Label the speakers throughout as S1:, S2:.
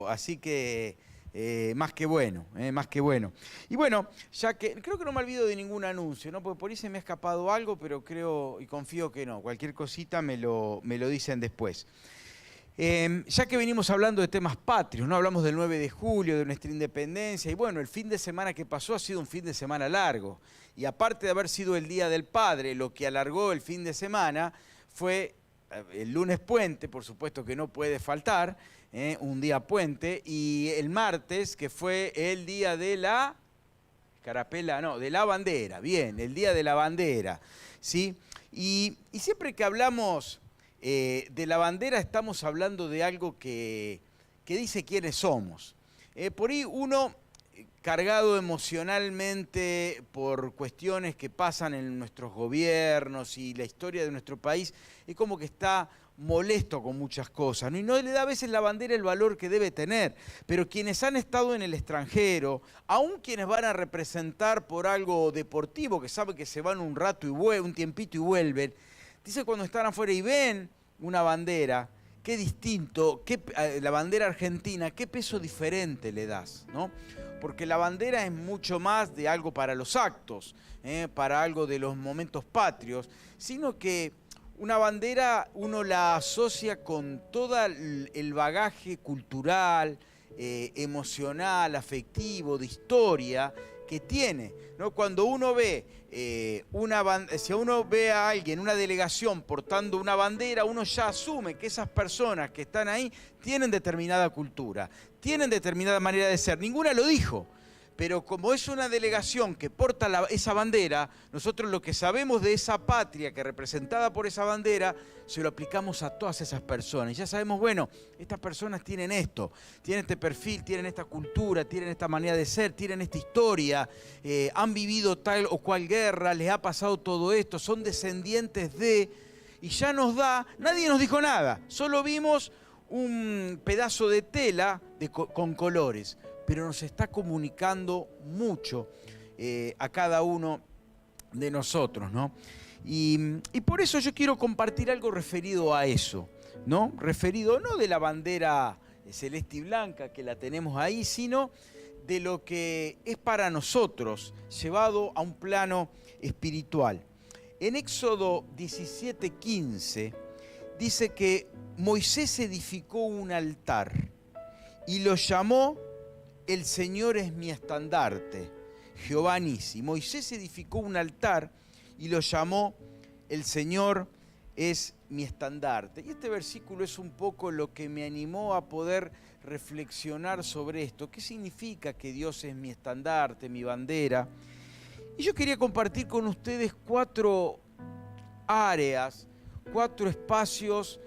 S1: Así que más que bueno, más que bueno. Y bueno, ya que creo que no me olvido de ningún anuncio, ¿no? Porque por ahí se me ha escapado algo, pero creo y confío que no. Cualquier cosita me lo dicen después. Ya que venimos hablando de temas patrios, ¿no? Hablamos del 9 de julio, de nuestra independencia, y bueno, el fin de semana que pasó ha sido un fin de semana largo. Y aparte de haber sido el Día del Padre, lo que alargó el fin de semana fue el lunes puente, por supuesto que no puede faltar, un día puente, y el martes, que fue el día de la carapela, no, de la bandera, bien, el día de la bandera, ¿sí? Y siempre que hablamos de la bandera estamos hablando de algo que dice quiénes somos. Por ahí uno, cargado emocionalmente por cuestiones que pasan en nuestros gobiernos y la historia de nuestro país, es como que está molesto con muchas cosas, ¿no? Y no le da a veces la bandera el valor que debe tener. Pero quienes han estado en el extranjero, aún quienes van a representar por algo deportivo, que saben que se van un rato y un tiempito y vuelven, dice cuando están afuera y ven una bandera, qué distinto, la bandera argentina, qué peso diferente le das, ¿no? Porque la bandera es mucho más de algo para los actos, para algo de los momentos patrios, sino que una bandera uno la asocia con todo el bagaje cultural, emocional, afectivo, de historia que tiene, ¿no? Cuando uno ve si uno ve a alguien, una delegación portando una bandera, uno ya asume que esas personas que están ahí tienen determinada cultura, tienen determinada manera de ser. Ninguna lo dijo. Pero como es una delegación que porta esa bandera, nosotros lo que sabemos de esa patria que representada por esa bandera, se lo aplicamos a todas esas personas. Y ya sabemos, bueno, estas personas tienen esto, tienen este perfil, tienen esta cultura, tienen esta manera de ser, tienen esta historia, han vivido tal o cual guerra, les ha pasado todo esto, son descendientes de... Y ya nos da, nadie nos dijo nada, solo vimos un pedazo de tela con colores, pero nos está comunicando mucho a cada uno de nosotros, ¿no? Y por eso yo quiero compartir algo referido a eso, ¿no? Referido no de la bandera celeste y blanca que la tenemos ahí, sino de lo que es para nosotros, llevado a un plano espiritual. En Éxodo 17:15 dice que Moisés edificó un altar y lo llamó "El Señor es mi estandarte, Jehová Nisi". Moisés edificó un altar y lo llamó "El Señor es mi estandarte". Y este versículo es un poco lo que me animó a poder reflexionar sobre esto. ¿Qué significa que Dios es mi estandarte, mi bandera? Y yo quería compartir con ustedes 4 áreas, 4 espacios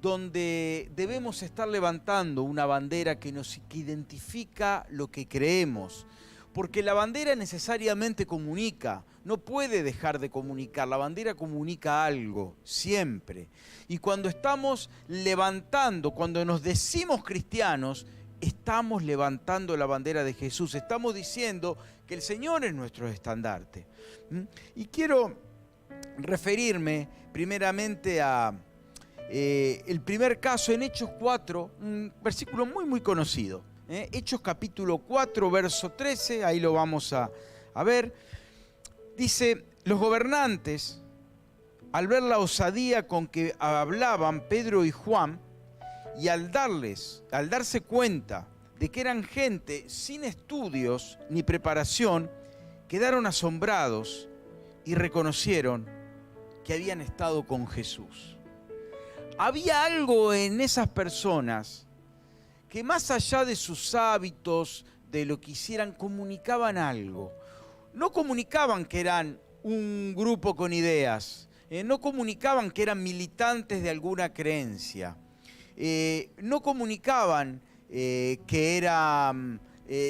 S1: donde debemos estar levantando una bandera que identifica lo que creemos. Porque la bandera necesariamente comunica, no puede dejar de comunicar, la bandera comunica algo, siempre. Y cuando estamos levantando, cuando nos decimos cristianos, estamos levantando la bandera de Jesús, estamos diciendo que el Señor es nuestro estandarte. Y quiero referirme primeramente a el primer caso en Hechos 4, un versículo muy conocido. Hechos capítulo 4, verso 13, ahí lo vamos a ver. Dice: los gobernantes, al ver la osadía con que hablaban Pedro y Juan, y al darse cuenta de que eran gente sin estudios ni preparación, quedaron asombrados y reconocieron que habían estado con Jesús. Había algo en esas personas que, más allá de sus hábitos, de lo que hicieran, comunicaban algo. No comunicaban que eran un grupo con ideas, no comunicaban que eran militantes de alguna creencia, no comunicaban que eran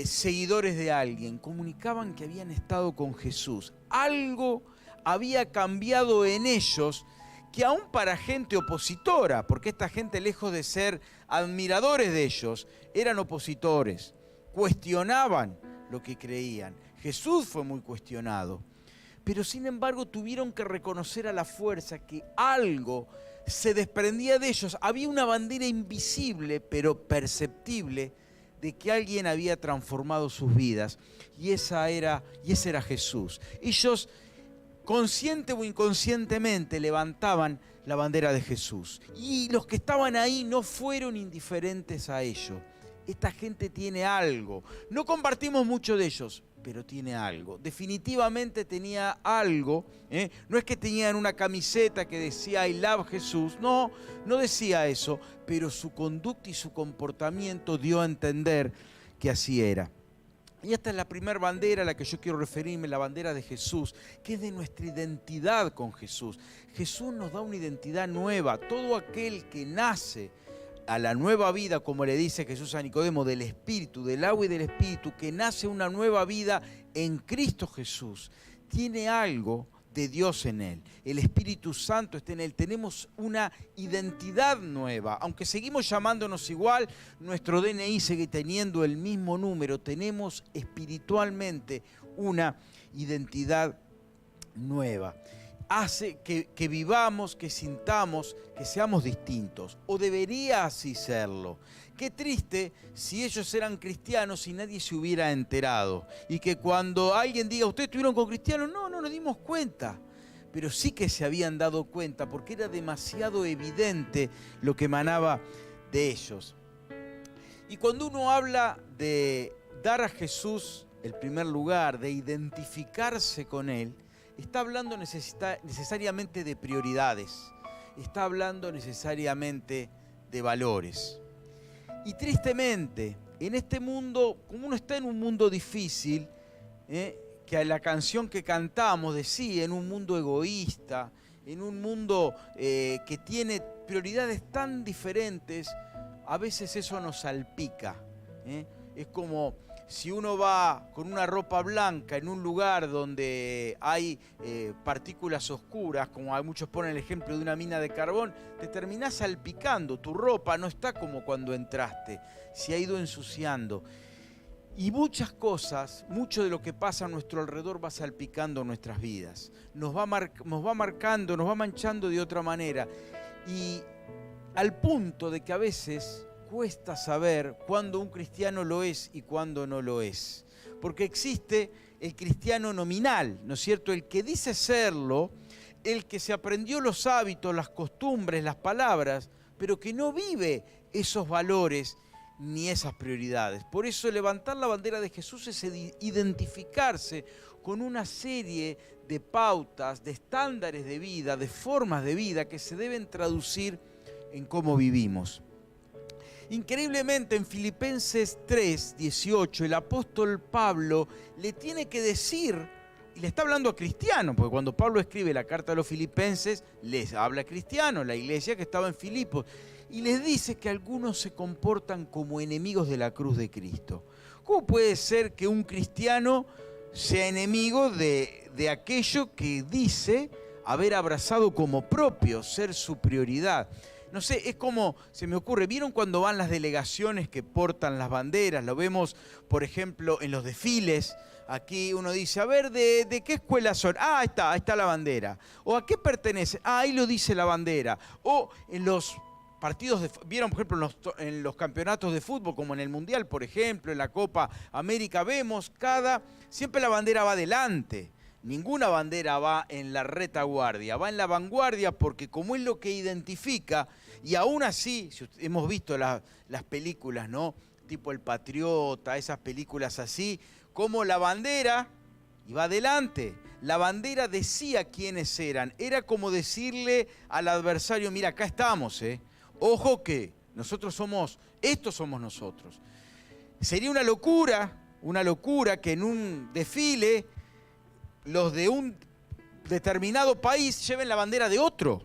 S1: seguidores de alguien, comunicaban que habían estado con Jesús. Algo había cambiado en ellos, que aún para gente opositora, porque esta gente, lejos de ser admiradores de ellos, eran opositores, cuestionaban lo que creían. Jesús fue muy cuestionado, pero sin embargo tuvieron que reconocer a la fuerza que algo se desprendía de ellos. Había una bandera invisible, pero perceptible, de que alguien había transformado sus vidas. Y ese era Jesús. Ellos, consciente o inconscientemente, levantaban la bandera de Jesús. Y los que estaban ahí no fueron indiferentes a ello. Esta gente tiene algo. No compartimos mucho de ellos, pero tiene algo. Definitivamente tenía algo. No es que tenían una camiseta que decía I love Jesús. No, no decía eso. Pero su conducta y su comportamiento dio a entender que así era. Y esta es la primera bandera a la que yo quiero referirme, la bandera de Jesús, que es de nuestra identidad con Jesús. Jesús nos da una identidad nueva. Todo aquel que nace a la nueva vida, como le dice Jesús a Nicodemo, del Espíritu, del agua y del Espíritu, que nace una nueva vida en Cristo Jesús, tiene algo de Dios en él. El Espíritu Santo está en él. Tenemos una identidad nueva. Aunque seguimos llamándonos igual, nuestro DNI sigue teniendo el mismo número. Tenemos espiritualmente una identidad nueva. Hace que vivamos, que sintamos, que seamos distintos. O debería así serlo. Qué triste si ellos eran cristianos y nadie se hubiera enterado. Y que cuando alguien diga, ¿ustedes estuvieron con cristianos? No nos dimos cuenta. Pero sí que se habían dado cuenta porque era demasiado evidente lo que emanaba de ellos. Y cuando uno habla de dar a Jesús el primer lugar, de identificarse con Él, está hablando necesariamente de prioridades, está hablando necesariamente de valores. Y tristemente, en este mundo, como uno está en un mundo difícil, que a la canción que cantamos decía, en un mundo egoísta, en un mundo que tiene prioridades tan diferentes, a veces eso nos salpica. Es como si uno va con una ropa blanca en un lugar donde hay partículas oscuras, como muchos ponen el ejemplo de una mina de carbón, te terminás salpicando, tu ropa no está como cuando entraste, se ha ido ensuciando. Y muchas cosas, mucho de lo que pasa a nuestro alrededor va salpicando nuestras vidas, nos va marcando, nos va manchando de otra manera. Y al punto de que a veces cuesta saber cuándo un cristiano lo es y cuándo no lo es. Porque existe el cristiano nominal, ¿no es cierto? El que dice serlo, el que se aprendió los hábitos, las costumbres, las palabras, pero que no vive esos valores ni esas prioridades. Por eso levantar la bandera de Jesús es identificarse con una serie de pautas, de estándares de vida, de formas de vida que se deben traducir en cómo vivimos. Increíblemente en Filipenses 3:18 el apóstol Pablo le tiene que decir, y le está hablando a cristianos, porque cuando Pablo escribe la carta a los filipenses, les habla a cristianos, la iglesia que estaba en Filipos, y les dice que algunos se comportan como enemigos de la cruz de Cristo. ¿Cómo puede ser que un cristiano sea enemigo de aquello que dice haber abrazado como propio, ser su prioridad? No sé, es como, se me ocurre, ¿vieron cuando van las delegaciones que portan las banderas? Lo vemos, por ejemplo, en los desfiles. Aquí uno dice, a ver, ¿de qué escuela son? Ah, ahí está la bandera. ¿O a qué pertenece? Ah, ahí lo dice la bandera. O en los partidos, vieron, por ejemplo, en los campeonatos de fútbol, como en el Mundial, por ejemplo, en la Copa América, vemos siempre la bandera va adelante. Ninguna bandera va en la retaguardia, va en la vanguardia porque como es lo que identifica, y aún así, hemos visto las películas, ¿no? Tipo El Patriota, esas películas así, como la bandera iba adelante. La bandera decía quiénes eran. Era como decirle al adversario, mira, acá estamos, Ojo que estos somos nosotros. Sería una locura que en un desfile los de un determinado país lleven la bandera de otro,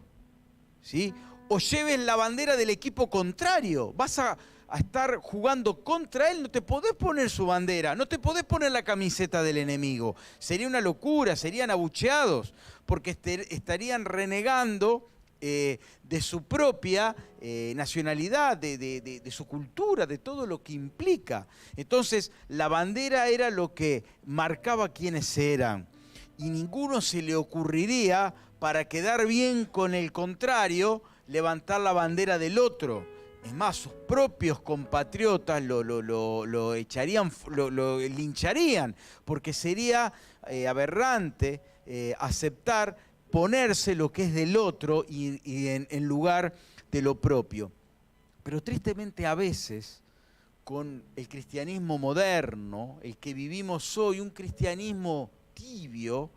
S1: ¿sí? O lleven la bandera del equipo contrario. Vas a estar jugando contra él, no te podés poner su bandera, no te podés poner la camiseta del enemigo. Sería una locura, serían abucheados, porque estarían renegando de su propia nacionalidad, de su cultura, de todo lo que implica. Entonces, la bandera era lo que marcaba quiénes eran. Y ninguno se le ocurriría, para quedar bien con el contrario, levantar la bandera del otro. Es más, sus propios compatriotas lo echarían, lo lincharían, porque sería aberrante aceptar ponerse lo que es del otro y en lugar de lo propio. Pero tristemente a veces, con el cristianismo moderno, el que vivimos hoy, un cristianismo tibio,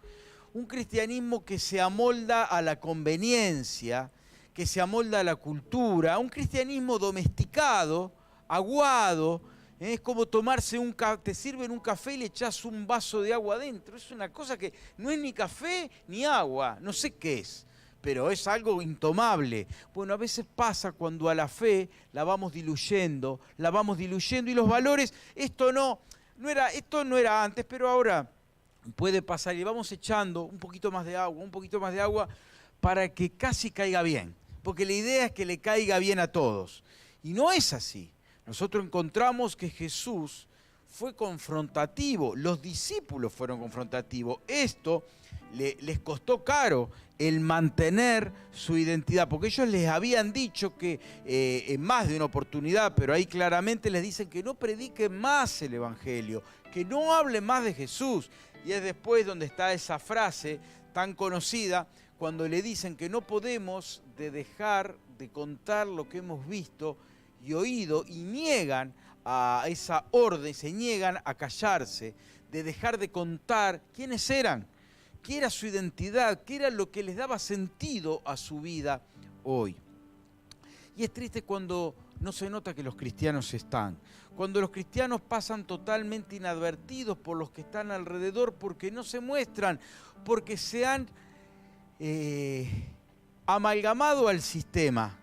S1: un cristianismo que se amolda a la conveniencia, que se amolda a la cultura, un cristianismo domesticado, aguado, es como tomarse te sirven un café y le echas un vaso de agua adentro. Es una cosa que no es ni café ni agua, no sé qué es, pero es algo intomable. Bueno, a veces pasa cuando a la fe la vamos diluyendo y los valores, esto no era antes, pero ahora puede pasar y vamos echando un poquito más de agua para que casi caiga bien, porque la idea es que le caiga bien a todos. Y no es así. Nosotros encontramos que Jesús fue confrontativo, los discípulos fueron confrontativos. Esto les costó caro el mantener su identidad, porque ellos les habían dicho que en más de una oportunidad, pero ahí claramente les dicen que no prediquen más el Evangelio, que no hablen más de Jesús. Y es después donde está esa frase tan conocida, cuando le dicen que no podemos dejar de contar lo que hemos visto y oído, y niegan a esa orden, se niegan a callarse, de dejar de contar quiénes eran, qué era su identidad, qué era lo que les daba sentido a su vida hoy. Y es triste cuando no se nota que los cristianos están, cuando los cristianos pasan totalmente inadvertidos por los que están alrededor, porque no se muestran, porque se han amalgamado al sistema,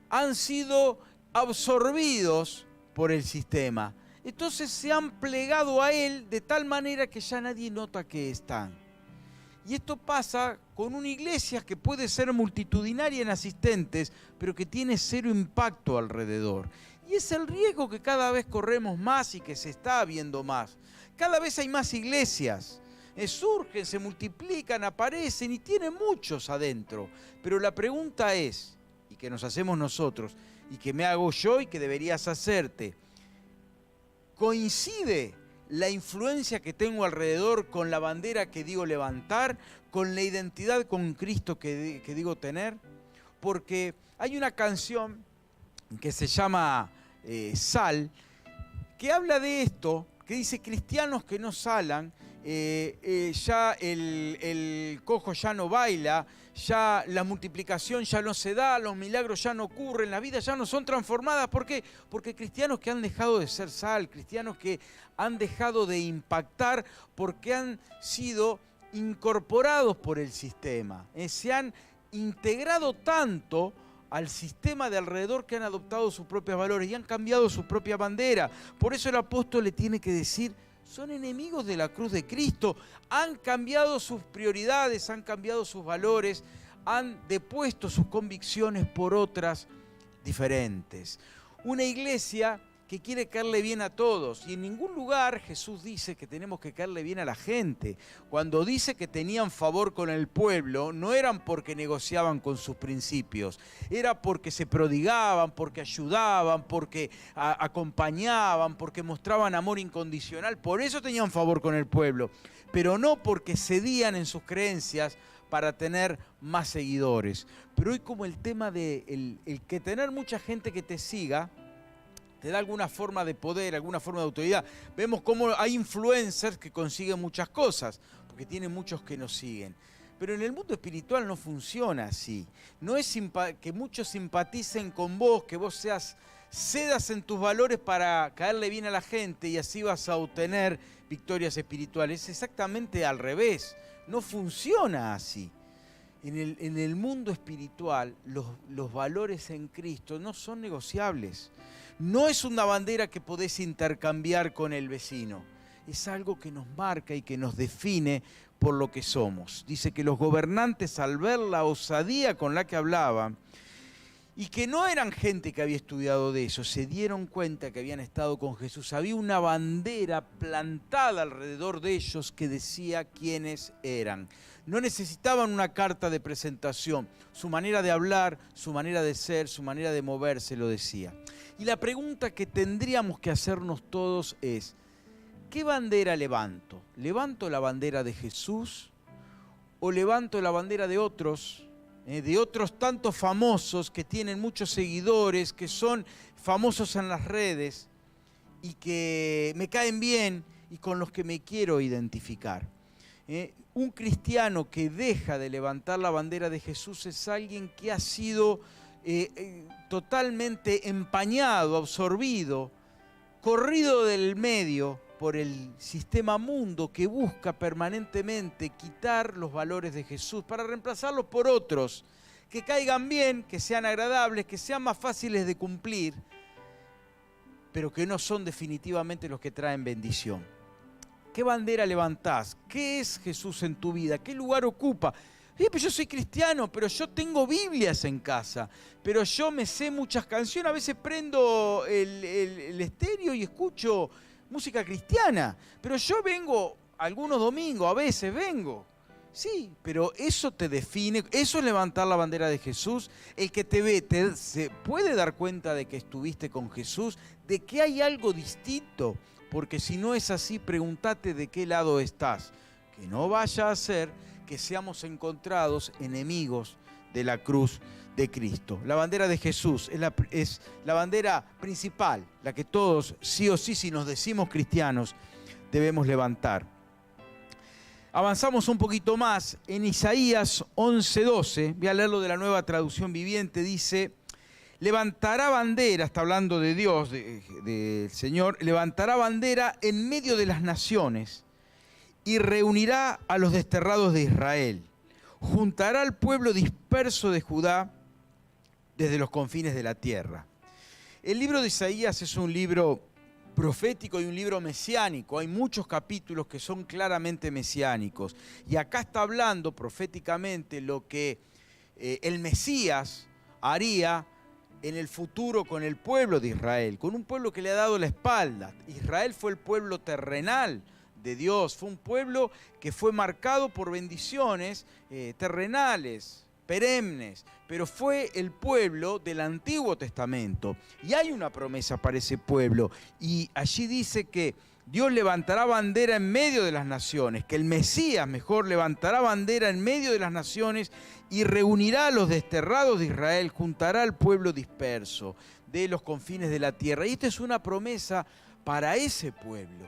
S1: han sido absorbidos por el sistema. Entonces se han plegado a él de tal manera que ya nadie nota que están. Y esto pasa con una iglesia que puede ser multitudinaria en asistentes, pero que tiene cero impacto alrededor. Y es el riesgo que cada vez corremos más y que se está viendo más. Cada vez hay más iglesias. Surgen, se multiplican, aparecen y tienen muchos adentro. Pero la pregunta es, y que nos hacemos nosotros, y que me hago yo y que deberías hacerte, ¿coincide la influencia que tengo alrededor con la bandera que digo levantar, con la identidad con Cristo que digo tener? Porque hay una canción que se llama Sal, que habla de esto, que dice: cristianos que no salan, ya el cojo ya no baila, ya la multiplicación ya no se da, los milagros ya no ocurren, las vidas ya no son transformadas. ¿Por qué? Porque cristianos que han dejado de ser sal, cristianos que han dejado de impactar porque han sido incorporados por el sistema, se han integrado tanto al sistema de alrededor que han adoptado sus propios valores y han cambiado su propia bandera. Por eso el apóstol le tiene que decir: son enemigos de la cruz de Cristo, han cambiado sus prioridades, han cambiado sus valores, han depuesto sus convicciones por otras diferentes. Una iglesia que quiere caerle bien a todos, y en ningún lugar Jesús dice que tenemos que caerle bien a la gente. Cuando dice que tenían favor con el pueblo, no eran porque negociaban con sus principios, era porque se prodigaban, porque ayudaban, porque acompañaban, porque mostraban amor incondicional. Por eso tenían favor con el pueblo, pero no porque cedían en sus creencias para tener más seguidores. Pero hoy, como el tema de el que tener mucha gente que te siga te da alguna forma de poder, alguna forma de autoridad. Vemos cómo hay influencers que consiguen muchas cosas, porque tienen muchos que nos siguen. Pero en el mundo espiritual no funciona así. No es que muchos simpaticen con vos, que vos cedas en tus valores para caerle bien a la gente y así vas a obtener victorias espirituales. Es exactamente al revés. No funciona así. En el mundo espiritual, los valores en Cristo no son negociables. No es una bandera que podés intercambiar con el vecino. Es algo que nos marca y que nos define por lo que somos. Dice que los gobernantes, al ver la osadía con la que hablaban y que no eran gente que había estudiado de eso, se dieron cuenta que habían estado con Jesús. Había una bandera plantada alrededor de ellos que decía quiénes eran. No necesitaban una carta de presentación, su manera de hablar, su manera de ser, su manera de moverse lo decía. Y la pregunta que tendríamos que hacernos todos es, ¿qué bandera levanto? ¿Levanto la bandera de Jesús o levanto la bandera de otros tantos famosos que tienen muchos seguidores, que son famosos en las redes y que me caen bien y con los que me quiero identificar? Un cristiano que deja de levantar la bandera de Jesús es alguien que ha sido totalmente empañado, absorbido, corrido del medio por el sistema mundo que busca permanentemente quitar los valores de Jesús para reemplazarlos por otros que caigan bien, que sean agradables, que sean más fáciles de cumplir, pero que no son definitivamente los que traen bendición. ¿Qué bandera levantás? ¿Qué es Jesús en tu vida? ¿Qué lugar ocupa? Pero yo soy cristiano, pero yo tengo Biblias en casa, pero yo me sé muchas canciones, a veces prendo el estéreo y escucho música cristiana, pero yo vengo algunos domingos, a veces vengo. Sí, pero eso te define, eso es levantar la bandera de Jesús. El que te ve se puede dar cuenta de que estuviste con Jesús, de que hay algo distinto, porque si no es así, pregúntate de qué lado estás, que no vaya a ser que seamos encontrados enemigos de la cruz de Cristo. La bandera de Jesús es la bandera principal, la que todos, sí o sí, si nos decimos cristianos, debemos levantar. Avanzamos un poquito más, en Isaías 11:12, voy a leerlo de la Nueva Traducción Viviente, dice: levantará bandera, está hablando de Dios, del Señor, levantará bandera en medio de las naciones y reunirá a los desterrados de Israel. Juntará al pueblo disperso de Judá desde los confines de la tierra. El libro de Isaías es un libro profético y un libro mesiánico. Hay muchos capítulos que son claramente mesiánicos. Y acá está hablando proféticamente lo que el Mesías haría en el futuro con el pueblo de Israel, con un pueblo que le ha dado la espalda. Israel fue el pueblo terrenal de Dios, fue un pueblo que fue marcado por bendiciones terrenales, perennes, pero fue el pueblo del Antiguo Testamento. Y hay una promesa para ese pueblo, y allí dice que Dios levantará bandera en medio de las naciones, que el Mesías mejor levantará bandera en medio de las naciones y reunirá a los desterrados de Israel, juntará al pueblo disperso de los confines de la tierra. Y esta es una promesa para ese pueblo.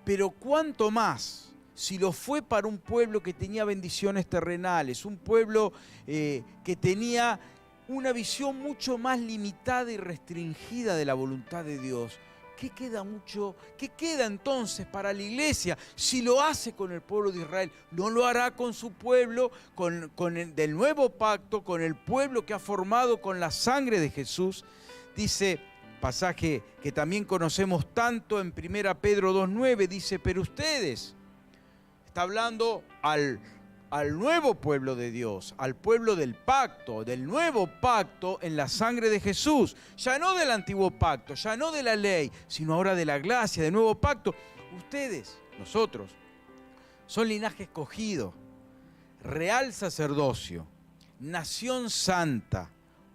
S1: Pero cuánto más si lo fue para un pueblo que tenía bendiciones terrenales, un pueblo que tenía una visión mucho más limitada y restringida de la voluntad de Dios. ¿Qué queda entonces para la iglesia si lo hace con el pueblo de Israel? ¿No lo hará con su pueblo, con el del nuevo pacto, con el pueblo que ha formado con la sangre de Jesús? Dice, pasaje que también conocemos tanto en 1 Pedro 2:9, dice: pero ustedes, está hablando al nuevo pueblo de Dios, al pueblo del pacto, del nuevo pacto en la sangre de Jesús, ya no del antiguo pacto, ya no de la ley, sino ahora de la gracia, del nuevo pacto. Ustedes, nosotros, son linaje escogido, real sacerdocio, nación santa,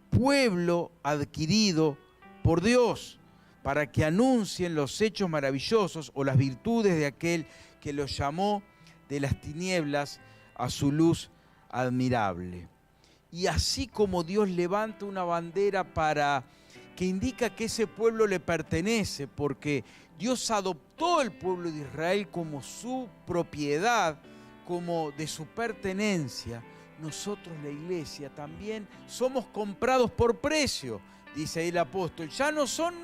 S1: pueblo adquirido por Dios, para que anuncien los hechos maravillosos o las virtudes de aquel que los llamó de las tinieblas a su luz admirable. Y así como Dios levanta una bandera que indica que ese pueblo le pertenece, porque Dios adoptó el pueblo de Israel como su propiedad, como de su pertenencia, nosotros, la iglesia, también somos comprados por precio. Dice ahí el apóstol, ya no son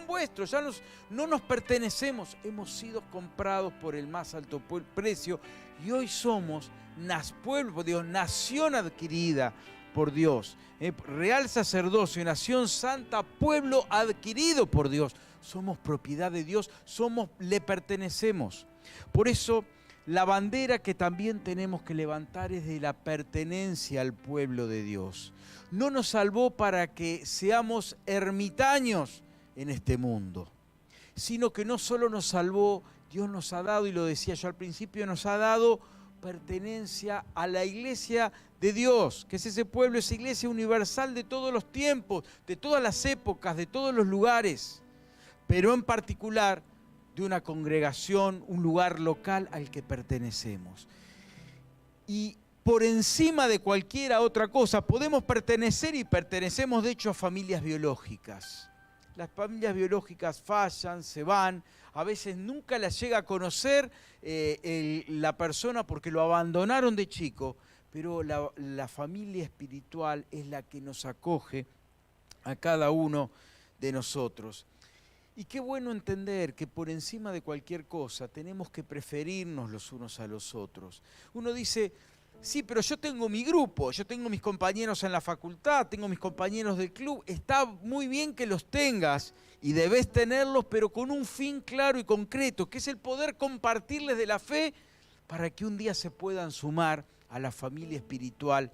S1: vuestros, no nos pertenecemos, hemos sido comprados por el más alto precio y hoy somos pueblo de Dios, nación adquirida por Dios, real sacerdocio, nación santa, pueblo adquirido por Dios. Somos propiedad de Dios, le pertenecemos. Por eso la bandera que también tenemos que levantar es de la pertenencia al pueblo de Dios. No nos salvó para que seamos ermitaños en este mundo, sino que no solo nos salvó, Dios nos ha dado, y lo decía yo al principio, nos ha dado pertenencia a la iglesia de Dios, que es ese pueblo, esa iglesia universal de todos los tiempos, de todas las épocas, de todos los lugares, pero en particular de una congregación, un lugar local al que pertenecemos. Y por encima de cualquier otra cosa podemos pertenecer, y pertenecemos de hecho a familias biológicas. Las familias biológicas fallan, se van, a veces nunca las llega a conocer la persona porque lo abandonaron de chico, pero la familia espiritual es la que nos acoge a cada uno de nosotros. Y qué bueno entender que por encima de cualquier cosa tenemos que preferirnos los unos a los otros. Uno dice, sí, pero yo tengo mi grupo, yo tengo mis compañeros en la facultad, tengo mis compañeros del club. Está muy bien que los tengas y debes tenerlos, pero con un fin claro y concreto, que es el poder compartirles de la fe para que un día se puedan sumar a la familia espiritual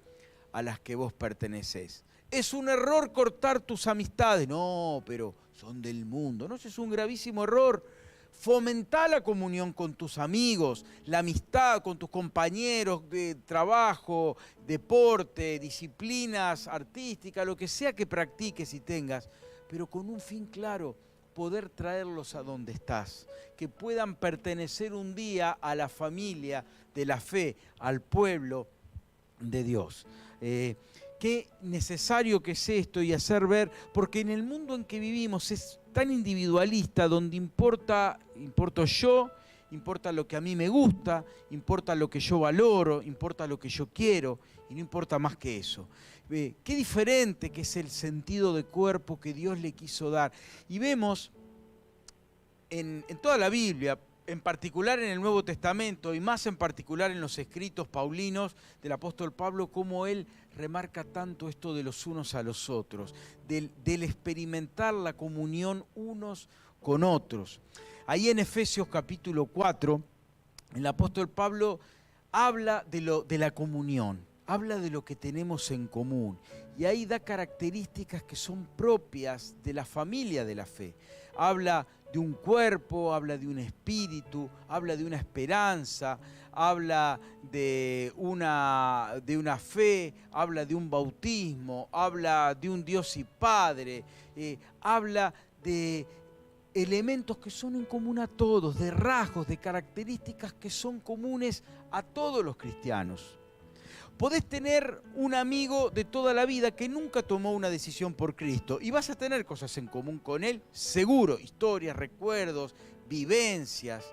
S1: a las que vos pertenecés. Es un error cortar tus amistades. No, pero son del mundo. No, eso es un gravísimo error. Fomentá la comunión con tus amigos, la amistad con tus compañeros de trabajo, deporte, disciplinas artísticas, lo que sea que practiques y tengas, pero con un fin claro, poder traerlos a donde estás, que puedan pertenecer un día a la familia de la fe, al pueblo de Dios. Qué necesario que es esto y hacer ver, porque en el mundo en que vivimos es tan individualista, donde importo yo, importa lo que a mí me gusta, importa lo que yo valoro, importa lo que yo quiero, y no importa más que eso. Qué diferente que es el sentido de cuerpo que Dios le quiso dar. Y vemos en toda la Biblia, en particular en el Nuevo Testamento, y más en particular en los escritos paulinos del apóstol Pablo, cómo él remarca tanto esto de los unos a los otros, del experimentar la comunión unos con otros. Ahí en Efesios capítulo 4, el apóstol Pablo habla de la comunión, habla de lo que tenemos en común, y ahí da características que son propias de la familia de la fe. Habla de un cuerpo, habla de un espíritu, habla de una esperanza, habla de una fe, habla de un bautismo, habla de un Dios y Padre, habla de elementos que son en común a todos, de rasgos, de características que son comunes a todos los cristianos. Podés tener un amigo de toda la vida que nunca tomó una decisión por Cristo y vas a tener cosas en común con él, seguro, historias, recuerdos, vivencias.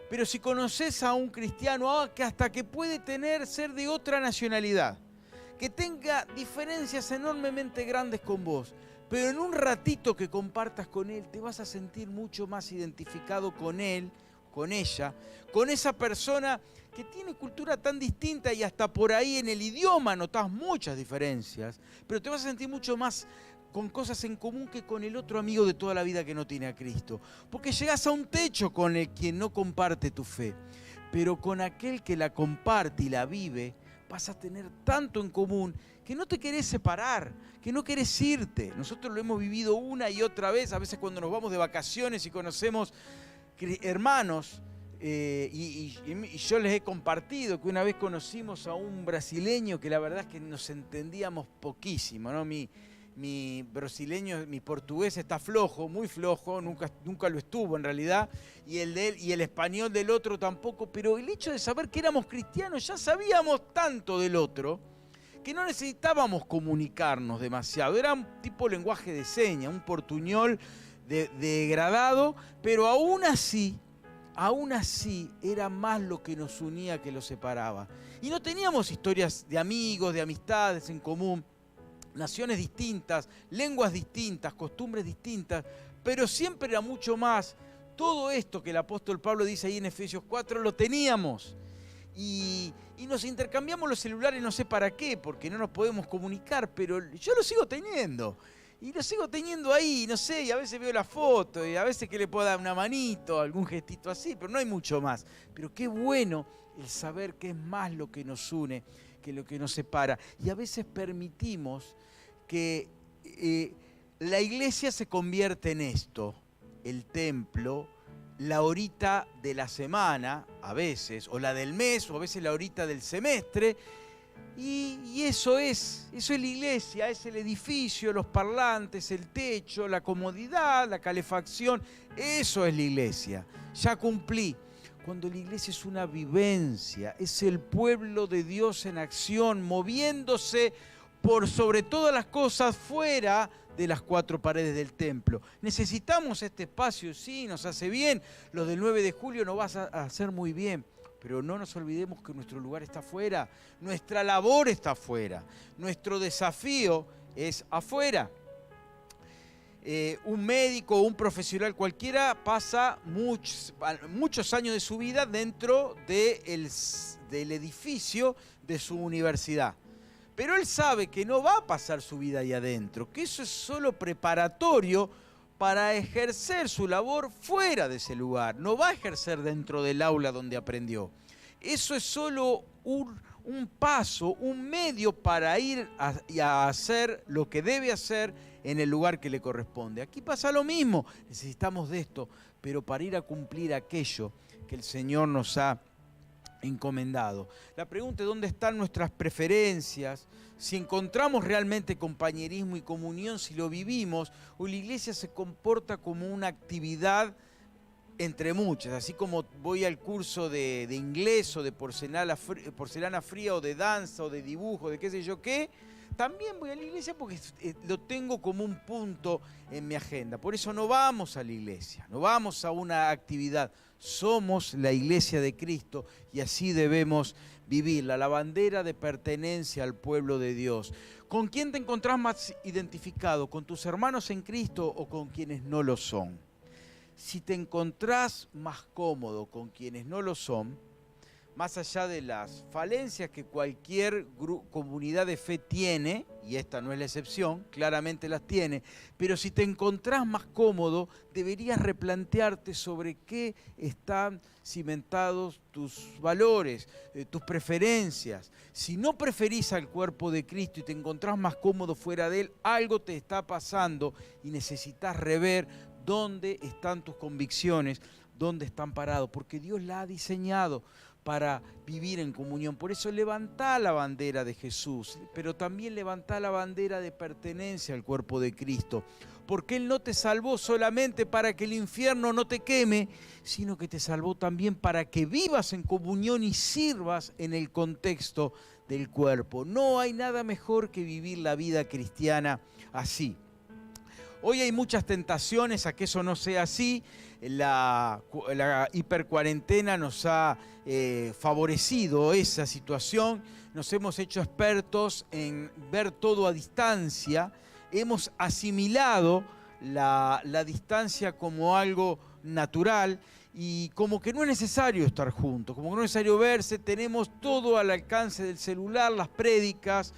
S1: Pero si conoces a un cristiano que hasta que puede ser de otra nacionalidad, que tenga diferencias enormemente grandes con vos, pero en un ratito que compartas con él te vas a sentir mucho más identificado con él, con ella, con esa persona que tiene cultura tan distinta y hasta por ahí en el idioma notás muchas diferencias, pero te vas a sentir mucho más con cosas en común que con el otro amigo de toda la vida que no tiene a Cristo. Porque llegás a un techo con el quien no comparte tu fe, pero con aquel que la comparte y la vive, vas a tener tanto en común que no te querés separar, que no querés irte. Nosotros lo hemos vivido una y otra vez, a veces cuando nos vamos de vacaciones y conocemos hermanos, y yo les he compartido que una vez conocimos a un brasileño que la verdad es que nos entendíamos poquísimo, ¿no? Mi brasileño, mi portugués está flojo, muy flojo, nunca lo estuvo en realidad, y el de él y el español del otro tampoco, pero el hecho de saber que éramos cristianos, ya sabíamos tanto del otro, que no necesitábamos comunicarnos demasiado, era un tipo de lenguaje de señas, un portuñol degradado, pero aún así era más lo que nos unía que lo separaba. Y no teníamos historias de amigos, de amistades en común, naciones distintas, lenguas distintas, costumbres distintas, pero siempre era mucho más. Todo esto que el apóstol Pablo dice ahí en Efesios 4 lo teníamos. Y nos intercambiamos los celulares, no sé para qué, porque no nos podemos comunicar, pero yo lo sigo teniendo. Y lo sigo teniendo ahí, no sé, y a veces veo la foto, y a veces que le puedo dar una manito, algún gestito así, pero no hay mucho más. Pero qué bueno el saber que es más lo que nos une que lo que nos separa. Y a veces permitimos que la iglesia se convierta en esto, el templo, la horita de la semana, a veces, o la del mes, o a veces la horita del semestre. Y eso es la iglesia, es el edificio, los parlantes, el techo, la comodidad, la calefacción. Eso es la iglesia. Ya cumplí. Cuando la iglesia es una vivencia, es el pueblo de Dios en acción, moviéndose por sobre todas las cosas fuera de las cuatro paredes del templo. Necesitamos este espacio, sí, nos hace bien. Los del 9 de julio nos va a hacer muy bien. Pero no nos olvidemos que nuestro lugar está afuera, nuestra labor está afuera, nuestro desafío es afuera. Un médico o un profesional cualquiera pasa muchos años de su vida dentro del edificio de su universidad. Pero él sabe que no va a pasar su vida ahí adentro, que eso es solo preparatorio para ejercer su labor fuera de ese lugar. No va a ejercer dentro del aula donde aprendió. Eso es solo un paso, un medio para ir a hacer lo que debe hacer en el lugar que le corresponde. Aquí pasa lo mismo. Necesitamos de esto, pero para ir a cumplir aquello que el Señor nos ha encomendado. La pregunta es dónde están nuestras preferencias, si encontramos realmente compañerismo y comunión, si lo vivimos, o la iglesia se comporta como una actividad entre muchas, así como voy al curso de inglés o de porcelana fría o de danza o de dibujo, de qué sé yo qué, también voy a la iglesia porque lo tengo como un punto en mi agenda. Por eso no vamos a la iglesia, no vamos a una actividad. Somos la iglesia de Cristo y así debemos vivirla, la bandera de pertenencia al pueblo de Dios. ¿Con quién te encontrás más identificado? ¿Con tus hermanos en Cristo o con quienes no lo son? Si te encontrás más cómodo con quienes no lo son, más allá de las falencias que cualquier comunidad de fe tiene, y esta no es la excepción, claramente las tiene, pero si te encontrás más cómodo, deberías replantearte sobre qué están cimentados tus valores, tus preferencias. Si no preferís al cuerpo de Cristo y te encontrás más cómodo fuera de él, algo te está pasando y necesitas rever dónde están tus convicciones, dónde están parados, porque Dios la ha diseñado para vivir en comunión. Por eso levantá la bandera de Jesús, pero también levantá la bandera de pertenencia al cuerpo de Cristo, porque Él no te salvó solamente para que el infierno no te queme, sino que te salvó también para que vivas en comunión y sirvas en el contexto del cuerpo. No hay nada mejor que vivir la vida cristiana así. Hoy hay muchas tentaciones a que eso no sea así. La hipercuarentena nos ha favorecido esa situación. Nos hemos hecho expertos en ver todo a distancia. Hemos asimilado la distancia como algo natural y como que no es necesario estar juntos, como que no es necesario verse. Tenemos todo al alcance del celular, las prédicas,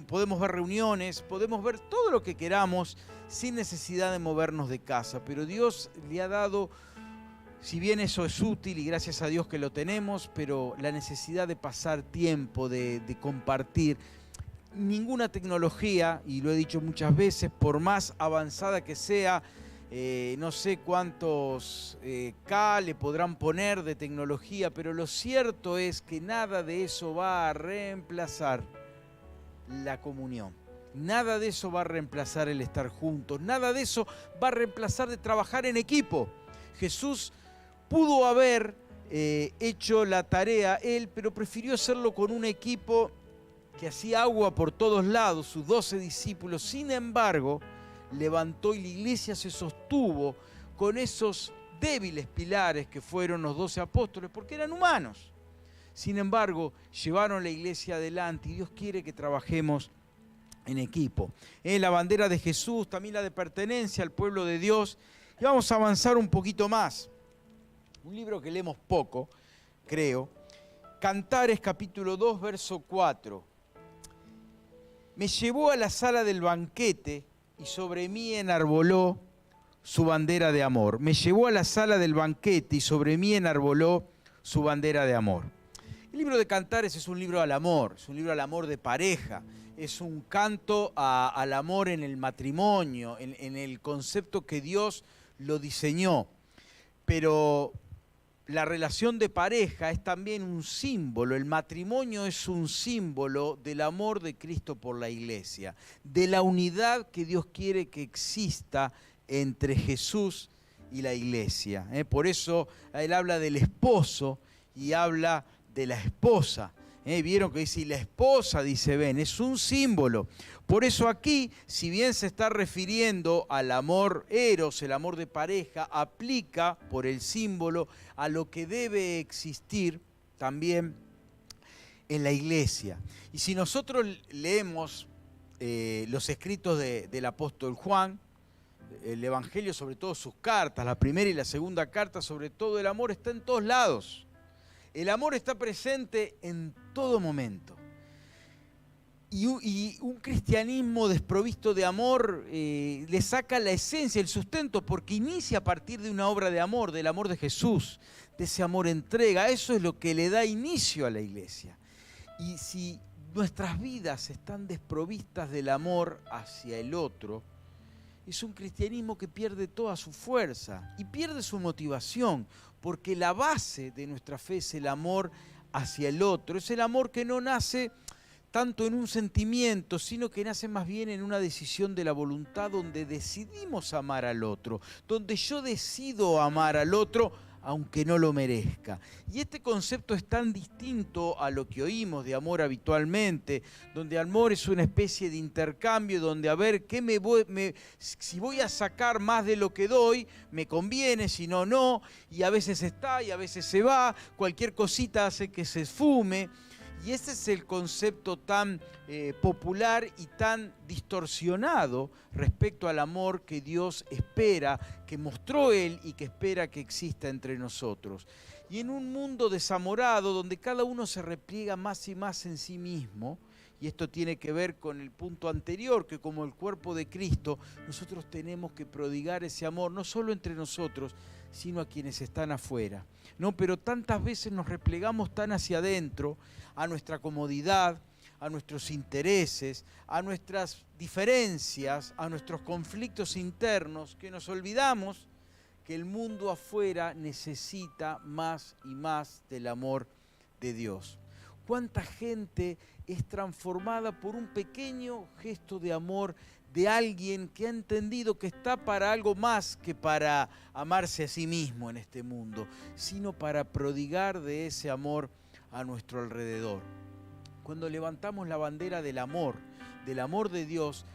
S1: podemos ver reuniones, podemos ver todo lo que queramos sin necesidad de movernos de casa. Pero Dios le ha dado, si bien eso es útil y gracias a Dios que lo tenemos, pero la necesidad de pasar tiempo, de compartir. Ninguna tecnología, y lo he dicho muchas veces, por más avanzada que sea, no sé cuántos K le podrán poner de tecnología, pero lo cierto es que nada de eso va a reemplazar la comunión. Nada de eso va a reemplazar el estar juntos. Nada de eso va a reemplazar de trabajar en equipo. Jesús pudo haber hecho la tarea él, pero prefirió hacerlo con un equipo que hacía agua por todos lados, sus 12 discípulos. Sin embargo, levantó y la iglesia se sostuvo con esos débiles pilares que fueron los 12 apóstoles, porque eran humanos. Sin embargo, llevaron la iglesia adelante y Dios quiere que trabajemos en equipo. La bandera de Jesús, también la de pertenencia al pueblo de Dios. Y vamos a avanzar un poquito más. Un libro que leemos poco, creo. Cantares capítulo 2, verso 4. Me llevó a la sala del banquete y sobre mí enarboló su bandera de amor. Me llevó a la sala del banquete y sobre mí enarboló su bandera de amor. El libro de Cantares es un libro al amor, es un libro al amor de pareja, es un canto al amor en el matrimonio, en el concepto que Dios lo diseñó. Pero la relación de pareja es también un símbolo, el matrimonio es un símbolo del amor de Cristo por la iglesia, de la unidad que Dios quiere que exista entre Jesús y la iglesia. Por eso él habla del esposo y habla de la esposa. Vieron que dice, y la esposa, dice, ven, es un símbolo. Por eso aquí, si bien se está refiriendo al amor eros, el amor de pareja, aplica por el símbolo a lo que debe existir también en la iglesia. Y si nosotros leemos los escritos del apóstol Juan, el Evangelio, sobre todo sus cartas, la primera y la segunda carta, sobre todo el amor está en todos lados. El amor está presente en todo momento. Y un cristianismo desprovisto de amor le saca la esencia, el sustento, porque inicia a partir de una obra de amor, del amor de Jesús, de ese amor entrega. Eso es lo que le da inicio a la iglesia. Y si nuestras vidas están desprovistas del amor hacia el otro, es un cristianismo que pierde toda su fuerza y pierde su motivación, porque la base de nuestra fe es el amor hacia el otro. Es el amor que no nace tanto en un sentimiento, sino que nace más bien en una decisión de la voluntad, donde decidimos amar al otro, donde yo decido amar al otro aunque no lo merezca. Y este concepto es tan distinto a lo que oímos de amor habitualmente, donde amor es una especie de intercambio, donde a ver, si voy a sacar más de lo que doy, me conviene, si no, no, y a veces está y a veces se va, cualquier cosita hace que se esfume. Y ese es el concepto tan popular y tan distorsionado respecto al amor que Dios espera, que mostró Él y que espera que exista entre nosotros. Y en un mundo desamorado, donde cada uno se repliega más y más en sí mismo, y esto tiene que ver con el punto anterior, que como el cuerpo de Cristo, nosotros tenemos que prodigar ese amor, no solo entre nosotros, sino a quienes están afuera. No, pero tantas veces nos replegamos tan hacia adentro, a nuestra comodidad, a nuestros intereses, a nuestras diferencias, a nuestros conflictos internos, que nos olvidamos que el mundo afuera necesita más y más del amor de Dios. ¿Cuánta gente es transformada por un pequeño gesto de amor de alguien que ha entendido que está para algo más que para amarse a sí mismo en este mundo, sino para prodigar de ese amor a nuestro alrededor? Cuando levantamos la bandera del amor de Dios,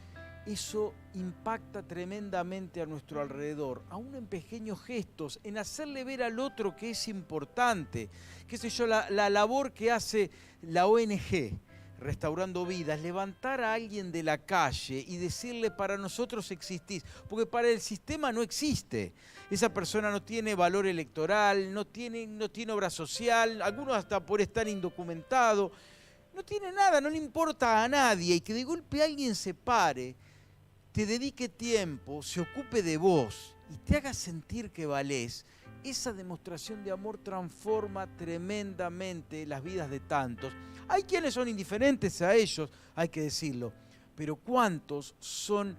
S1: eso impacta tremendamente a nuestro alrededor, aún en pequeños gestos, en hacerle ver al otro que es importante. Qué sé yo, la labor que hace la ONG, Restaurando Vidas, levantar a alguien de la calle y decirle, para nosotros existís, porque para el sistema no existe. Esa persona no tiene valor electoral, no tiene obra social, algunos hasta por estar indocumentado, no tiene nada, no le importa a nadie, y que de golpe alguien se pare, te dedique tiempo, se ocupe de vos y te haga sentir que valés, esa demostración de amor transforma tremendamente las vidas de tantos. Hay quienes son indiferentes a ellos, hay que decirlo, pero ¿cuántos son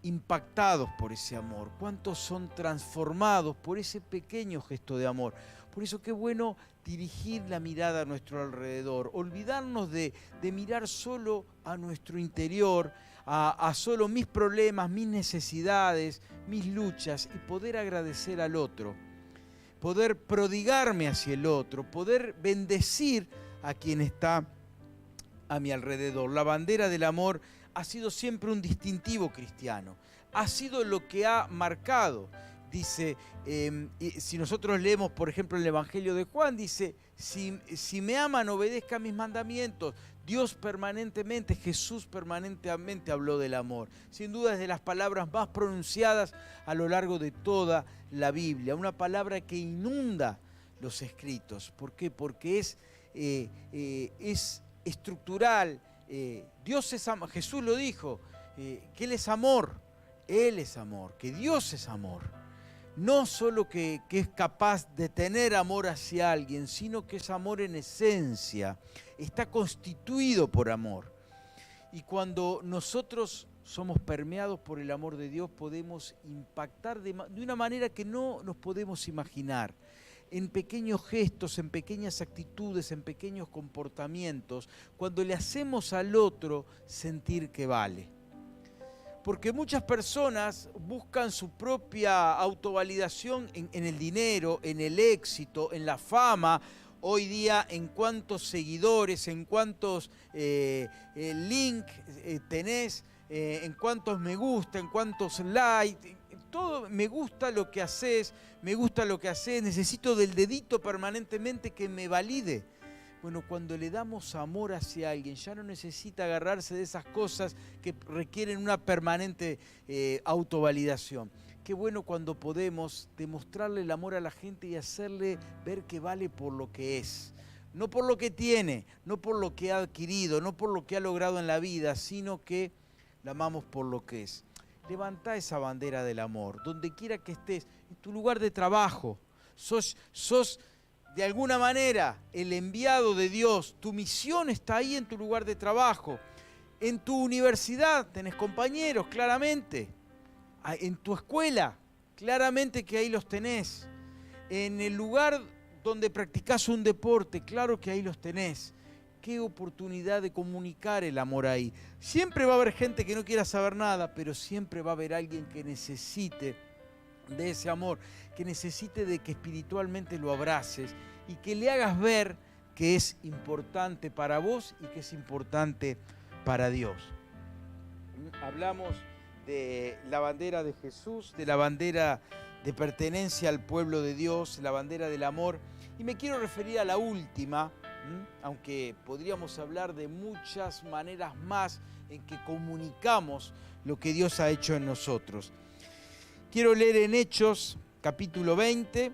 S1: impactados por ese amor? ¿Cuántos son transformados por ese pequeño gesto de amor? Por eso qué bueno dirigir la mirada a nuestro alrededor, olvidarnos de mirar solo a nuestro interior, a solo mis problemas, mis necesidades, mis luchas, y poder agradecer al otro, poder prodigarme hacia el otro, poder bendecir a quien está a mi alrededor. La bandera del amor ha sido siempre un distintivo cristiano, ha sido lo que ha marcado. Dice, si nosotros leemos, por ejemplo, el Evangelio de Juan, dice, si me aman, obedezcan mis mandamientos. Dios permanentemente, Jesús permanentemente habló del amor. Sin duda es de las palabras más pronunciadas a lo largo de toda la Biblia. Una palabra que inunda los escritos. ¿Por qué? Porque es estructural, Dios es amor. Jesús lo dijo, que Él es amor. Él es amor, que Dios es amor. No solo que es capaz de tener amor hacia alguien, sino que es amor en esencia. Está constituido por amor. Y cuando nosotros somos permeados por el amor de Dios, podemos impactar de una manera que no nos podemos imaginar. En pequeños gestos, en pequeñas actitudes, en pequeños comportamientos, cuando le hacemos al otro sentir que vale. Porque muchas personas buscan su propia autovalidación en el dinero, en el éxito, en la fama. Hoy día, en cuántos seguidores, en cuántos links tenés, en cuántos me gusta, en cuántos likes. Todo me gusta lo que haces, necesito del dedito permanentemente que me valide. Bueno, cuando le damos amor hacia alguien, ya no necesita agarrarse de esas cosas que requieren una permanente autovalidación. Qué bueno cuando podemos demostrarle el amor a la gente y hacerle ver que vale por lo que es. No por lo que tiene, no por lo que ha adquirido, no por lo que ha logrado en la vida, sino que la amamos por lo que es. Levantá esa bandera del amor, donde quiera que estés, en tu lugar de trabajo. Sos de alguna manera el enviado de Dios, tu misión está ahí en tu lugar de trabajo. En tu universidad tenés compañeros, claramente. En tu escuela, claramente que ahí los tenés. En el lugar donde practicás un deporte, claro que ahí los tenés. Qué oportunidad de comunicar el amor ahí. Siempre va a haber gente que no quiera saber nada, pero siempre va a haber alguien que necesite de ese amor, que necesite de que espiritualmente lo abraces y que le hagas ver que es importante para vos y que es importante para Dios. Hablamos de la bandera de Jesús, de la bandera de pertenencia al pueblo de Dios, la bandera del amor, y me quiero referir a la última, aunque podríamos hablar de muchas maneras más en que comunicamos lo que Dios ha hecho en nosotros. Quiero leer en Hechos, capítulo 20,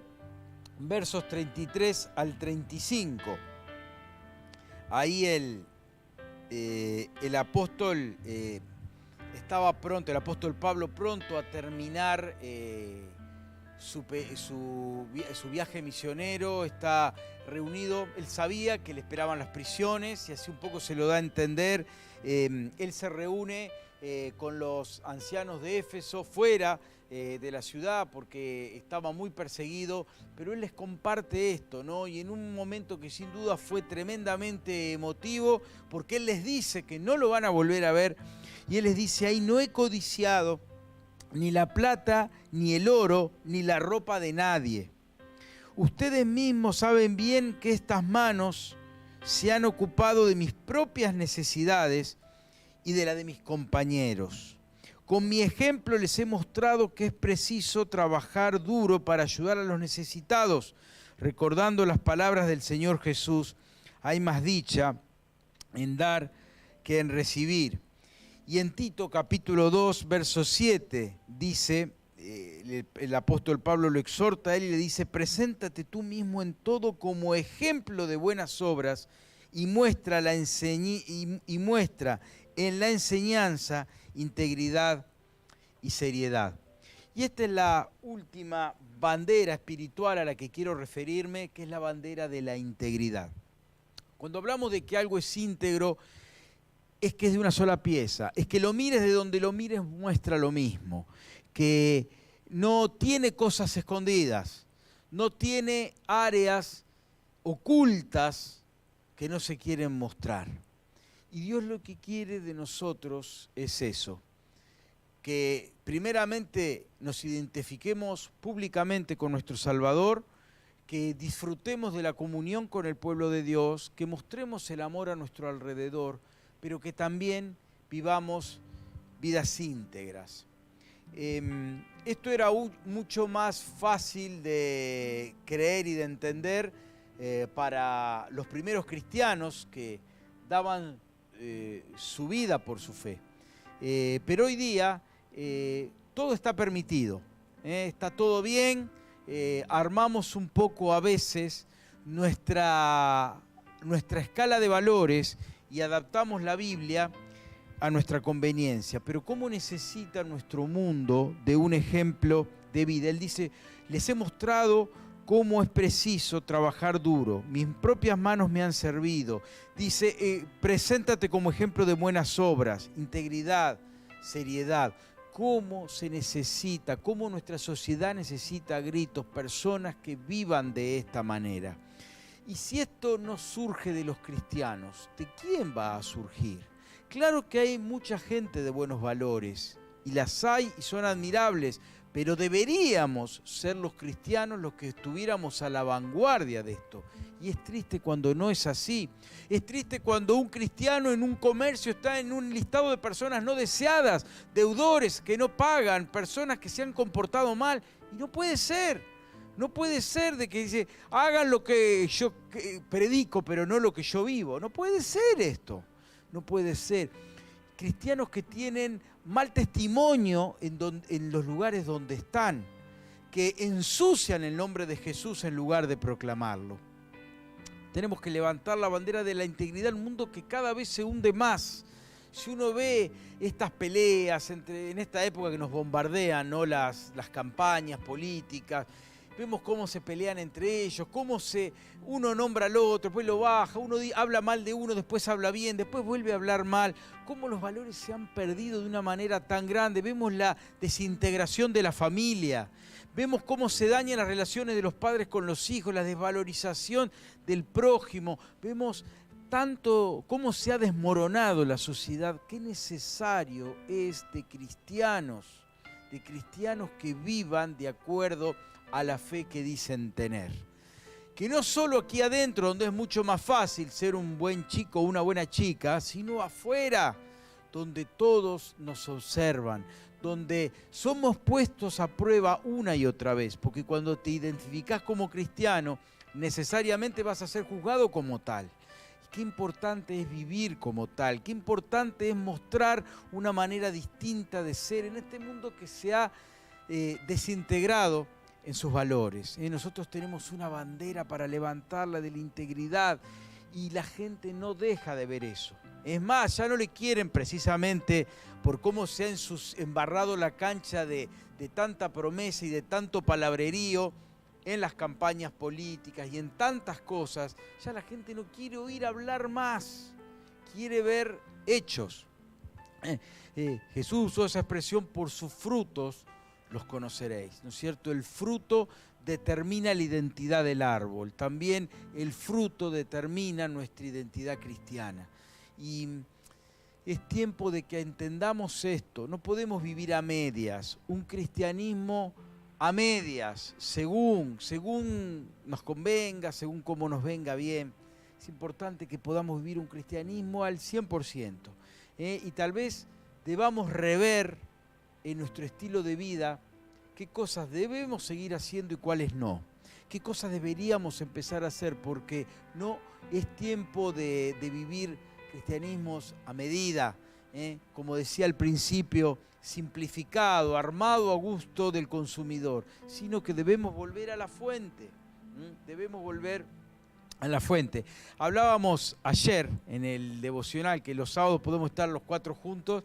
S1: versos 33 al 35. Ahí el apóstol estaba pronto, el apóstol Pablo pronto a terminar su viaje misionero, está reunido, él sabía que le esperaban las prisiones y así un poco se lo da a entender. Él se reúne con los ancianos de Éfeso fuera de la ciudad porque estaba muy perseguido, pero él les comparte esto, ¿no? Y en un momento que sin duda fue tremendamente emotivo, porque él les dice que no lo van a volver a ver, y él les dice ahí: no he codiciado ni la plata, ni el oro, ni la ropa de nadie. Ustedes mismos saben bien que estas manos se han ocupado de mis propias necesidades y de la de mis compañeros. Con mi ejemplo les he mostrado que es preciso trabajar duro para ayudar a los necesitados, recordando las palabras del Señor Jesús: hay más dicha en dar que en recibir. Y en Tito capítulo 2, verso 7, dice, el apóstol Pablo lo exhorta a él y le dice: preséntate tú mismo en todo como ejemplo de buenas obras y muestra en la enseñanza integridad y seriedad. Y esta es la última bandera espiritual a la que quiero referirme, que es la bandera de la integridad. Cuando hablamos de que algo es íntegro, es que es de una sola pieza, es que lo mires de donde lo mires muestra lo mismo, que no tiene cosas escondidas, no tiene áreas ocultas que no se quieren mostrar. Y Dios lo que quiere de nosotros es eso, que primeramente nos identifiquemos públicamente con nuestro Salvador, que disfrutemos de la comunión con el pueblo de Dios, que mostremos el amor a nuestro alrededor, pero que también vivamos vidas íntegras. Esto era mucho más fácil de creer y de entender para los primeros cristianos que daban su vida por su fe. Pero hoy día todo está permitido, está todo bien, armamos un poco a veces nuestra escala de valores y adaptamos la Biblia a nuestra conveniencia. Pero ¿cómo necesita nuestro mundo de un ejemplo de vida? Él dice, les he mostrado cómo es preciso trabajar duro. Mis propias manos me han servido. Dice, preséntate como ejemplo de buenas obras, integridad, seriedad. ¿Cómo se necesita, cómo nuestra sociedad necesita a gritos personas que vivan de esta manera? Y si esto no surge de los cristianos, ¿de quién va a surgir? Claro que hay mucha gente de buenos valores, y las hay y son admirables, pero deberíamos ser los cristianos los que estuviéramos a la vanguardia de esto. Y es triste cuando no es así. Es triste cuando un cristiano en un comercio está en un listado de personas no deseadas, deudores que no pagan, personas que se han comportado mal. Y no puede ser. No puede ser de que dice, hagan lo que yo predico, pero no lo que yo vivo. No puede ser esto. No puede ser. Cristianos que tienen mal testimonio en los lugares donde están, que ensucian el nombre de Jesús en lugar de proclamarlo. Tenemos que levantar la bandera de la integridad en un mundo que cada vez se hunde más. Si uno ve estas peleas en esta época que nos bombardean, ¿no? las campañas políticas, vemos cómo se pelean entre ellos, cómo uno nombra al otro, después lo baja, uno habla mal de uno, después habla bien, después vuelve a hablar mal. Cómo los valores se han perdido de una manera tan grande. Vemos la desintegración de la familia, vemos cómo se dañan las relaciones de los padres con los hijos, la desvalorización del prójimo. Vemos tanto cómo se ha desmoronado la sociedad. Qué necesario es de cristianos que vivan de acuerdo a la fe que dicen tener. Que no solo aquí adentro, donde es mucho más fácil ser un buen chico o una buena chica, sino afuera, donde todos nos observan, donde somos puestos a prueba una y otra vez, porque cuando te identificás como cristiano, necesariamente vas a ser juzgado como tal. Qué importante es vivir como tal, qué importante es mostrar una manera distinta de ser en este mundo que se ha desintegrado en sus valores. Nosotros tenemos una bandera para levantarla de la integridad y la gente no deja de ver eso. Es más, ya no le quieren precisamente por cómo se ha embarrado la cancha de tanta promesa y de tanto palabrerío en las campañas políticas y en tantas cosas. Ya la gente no quiere oír hablar más, quiere ver hechos. Jesús usó esa expresión, por sus frutos los conoceréis, ¿no es cierto? El fruto determina la identidad del árbol, también el fruto determina nuestra identidad cristiana. Y es tiempo de que entendamos esto, no podemos vivir a medias, un cristianismo a medias, según nos convenga, según cómo nos venga bien. Es importante que podamos vivir un cristianismo al 100%, y tal vez debamos rever en nuestro estilo de vida qué cosas debemos seguir haciendo y cuáles no. Qué cosas deberíamos empezar a hacer, porque no es tiempo de vivir cristianismos a medida, como decía al principio, simplificado, armado a gusto del consumidor, sino que debemos volver a la fuente. Debemos volver a la fuente. Hablábamos ayer en el devocional que los sábados podemos estar los 4 juntos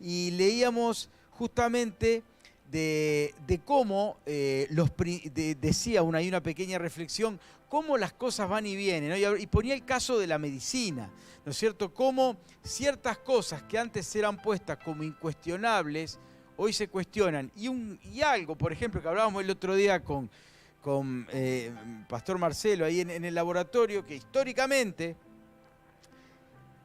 S1: y leíamos justamente de cómo, decía hay una pequeña reflexión, cómo las cosas van y vienen, ¿no? Y ponía el caso de la medicina, ¿no es cierto? Cómo ciertas cosas que antes eran puestas como incuestionables, hoy se cuestionan. Y algo, por ejemplo, que hablábamos el otro día con Pastor Marcelo, ahí en el laboratorio, que históricamente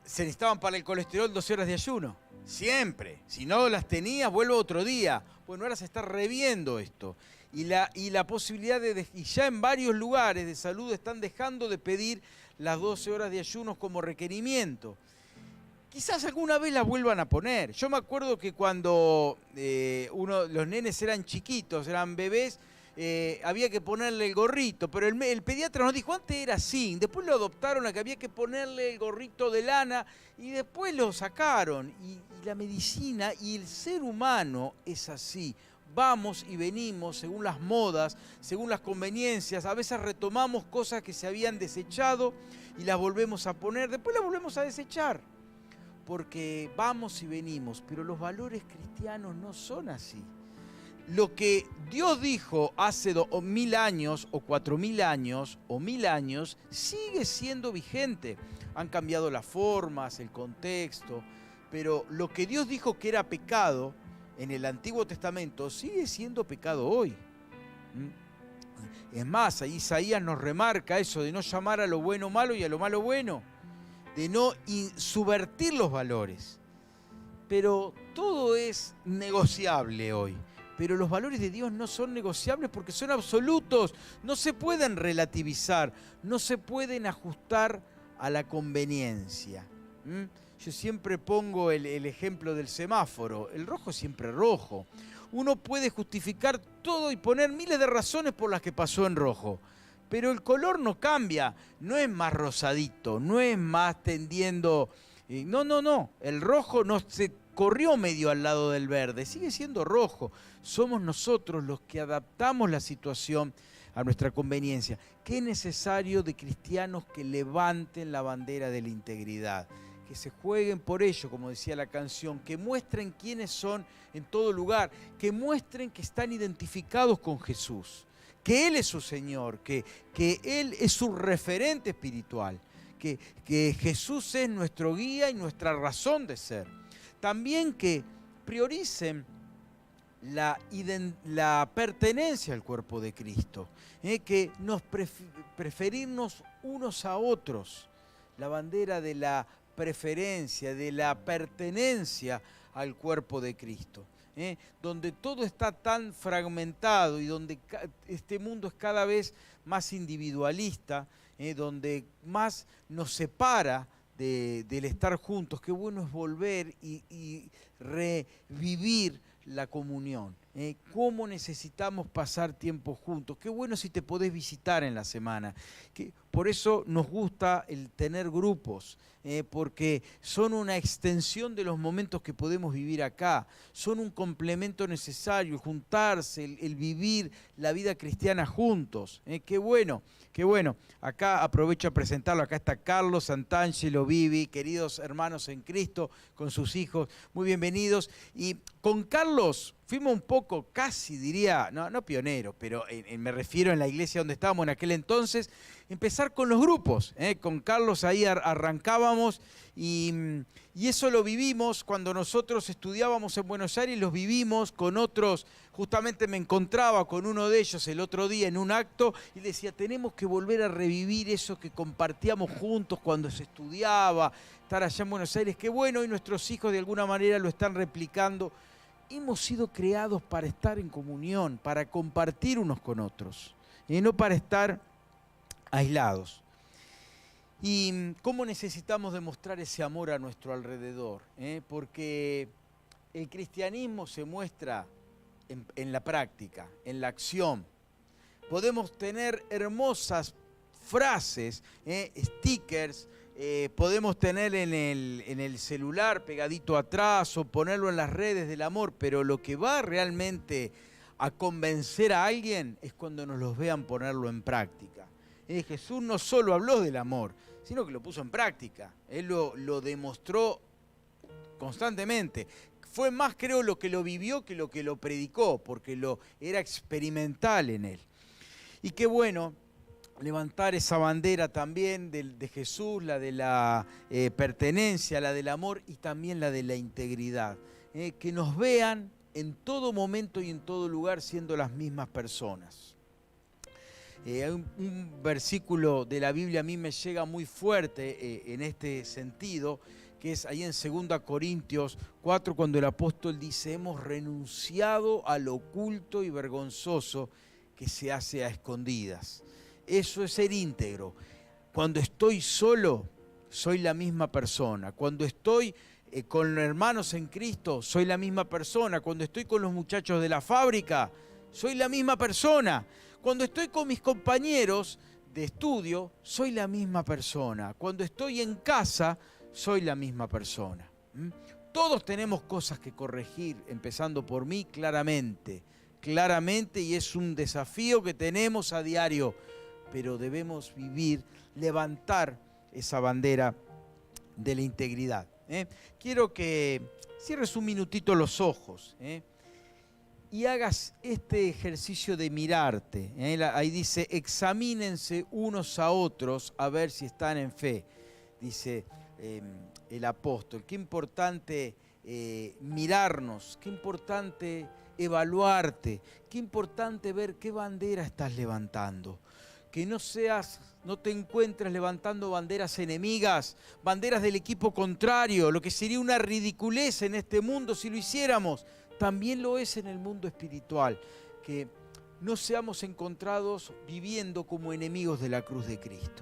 S1: se necesitaban para el colesterol 12 horas de ayuno. Siempre. Si no las tenías, vuelvo otro día. Bueno, ahora se está reviendo esto. Y la posibilidad y ya en varios lugares de salud están dejando de pedir las 12 horas de ayunos como requerimiento. Quizás alguna vez las vuelvan a poner. Yo me acuerdo que cuando los nenes eran chiquitos, eran bebés, había que ponerle el gorrito, pero el pediatra nos dijo, antes era así, después lo adoptaron a que había que ponerle el gorrito de lana y después lo sacaron. Y la medicina y el ser humano es así, vamos y venimos según las modas, según las conveniencias. A veces retomamos cosas que se habían desechado y las volvemos a poner, después las volvemos a desechar. Porque vamos y venimos, pero los valores cristianos no son así. Lo que Dios dijo hace 2000 años, o 4000 años, o 1000 años, sigue siendo vigente. Han cambiado las formas, el contexto, pero lo que Dios dijo que era pecado en el Antiguo Testamento sigue siendo pecado hoy. Es más, ahí Isaías nos remarca eso de no llamar a lo bueno malo y a lo malo bueno, de no subvertir los valores. Pero todo es negociable hoy. Pero los valores de Dios no son negociables porque son absolutos, no se pueden relativizar, no se pueden ajustar a la conveniencia. Yo siempre pongo el ejemplo del semáforo, el rojo es siempre rojo. Uno puede justificar todo y poner miles de razones por las que pasó en rojo, pero el color no cambia, no es más rosadito, no es más tendiendo... No, el rojo no se corrió medio al lado del verde, sigue siendo rojo. Somos nosotros los que adaptamos la situación a nuestra conveniencia. ¿Qué es necesario de cristianos que levanten la bandera de la integridad? Que se jueguen por ello, como decía la canción, que muestren quiénes son en todo lugar, que muestren que están identificados con Jesús, que Él es su Señor, que Él es su referente espiritual, que Jesús es nuestro guía y nuestra razón de ser. También que prioricen la pertenencia al cuerpo de Cristo, que nos preferirnos unos a otros, la bandera de la preferencia, de la pertenencia al cuerpo de Cristo, donde todo está tan fragmentado y donde este mundo es cada vez más individualista, donde más nos separa del estar juntos. Qué bueno es volver y revivir la comunión. Cómo necesitamos pasar tiempo juntos. Qué bueno si te podés visitar en la semana. Por eso nos gusta el tener grupos, porque son una extensión de los momentos que podemos vivir acá. Son un complemento necesario, juntarse, el vivir la vida cristiana juntos. Qué bueno, qué bueno. Acá aprovecho a presentarlo. Acá está Carlos, Santangelo, Vivi, queridos hermanos en Cristo, con sus hijos. Muy bienvenidos. Y con Carlos fuimos un poco, casi diría, no pioneros, pero me refiero en la iglesia donde estábamos en aquel entonces, empezar con los grupos. Con Carlos ahí arrancábamos y eso lo vivimos cuando nosotros estudiábamos en Buenos Aires, los vivimos con otros. Justamente me encontraba con uno de ellos el otro día en un acto y decía, tenemos que volver a revivir eso que compartíamos juntos cuando se estudiaba, estar allá en Buenos Aires. Qué bueno, y nuestros hijos de alguna manera lo están replicando. Hemos sido creados para estar en comunión, para compartir unos con otros, y no para estar aislados. ¿Y cómo necesitamos demostrar ese amor a nuestro alrededor? Porque el cristianismo se muestra en la práctica, en la acción. Podemos tener hermosas frases, stickers, podemos tener en el celular pegadito atrás o ponerlo en las redes del amor, pero lo que va realmente a convencer a alguien es cuando nos los vean ponerlo en práctica. Jesús no solo habló del amor, sino que lo puso en práctica. Él lo demostró constantemente. Fue más, creo, lo que lo vivió que lo predicó, porque era experimental en él. Y qué bueno levantar esa bandera también de Jesús, la de la pertenencia, la del amor y también la de la integridad. Que nos vean en todo momento y en todo lugar siendo las mismas personas. Hay un versículo de la Biblia a mí me llega muy fuerte en este sentido, que es ahí en 2 Corintios 4, cuando el apóstol dice, hemos renunciado a lo oculto y vergonzoso que se hace a escondidas. Eso es ser íntegro. Cuando estoy solo, soy la misma persona. Cuando estoy con hermanos en Cristo, soy la misma persona. Cuando estoy con los muchachos de la fábrica, soy la misma persona. Cuando estoy con mis compañeros de estudio, soy la misma persona. Cuando estoy en casa, soy la misma persona. Todos tenemos cosas que corregir, empezando por mí, claramente. claramente y es un desafío que tenemos a diario, pero debemos vivir, levantar esa bandera de la integridad. Quiero que cierres un minutito los ojos y hagas este ejercicio de mirarte. Ahí dice, examínense unos a otros a ver si están en fe, dice el apóstol. Qué importante mirarnos, qué importante evaluarte, qué importante ver qué bandera estás levantando. Que no te encuentres levantando banderas enemigas, banderas del equipo contrario, lo que sería una ridiculez en este mundo si lo hiciéramos. También lo es en el mundo espiritual, que no seamos encontrados viviendo como enemigos de la cruz de Cristo,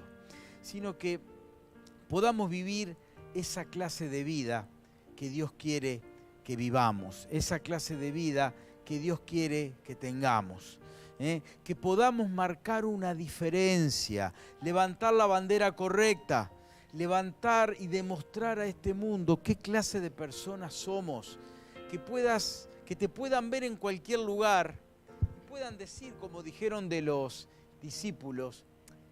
S1: sino que podamos vivir esa clase de vida que Dios quiere que vivamos, esa clase de vida que Dios quiere que tengamos. Que podamos marcar una diferencia, levantar la bandera correcta, levantar y demostrar a este mundo qué clase de personas somos, que te puedan ver en cualquier lugar, y puedan decir, como dijeron de los discípulos,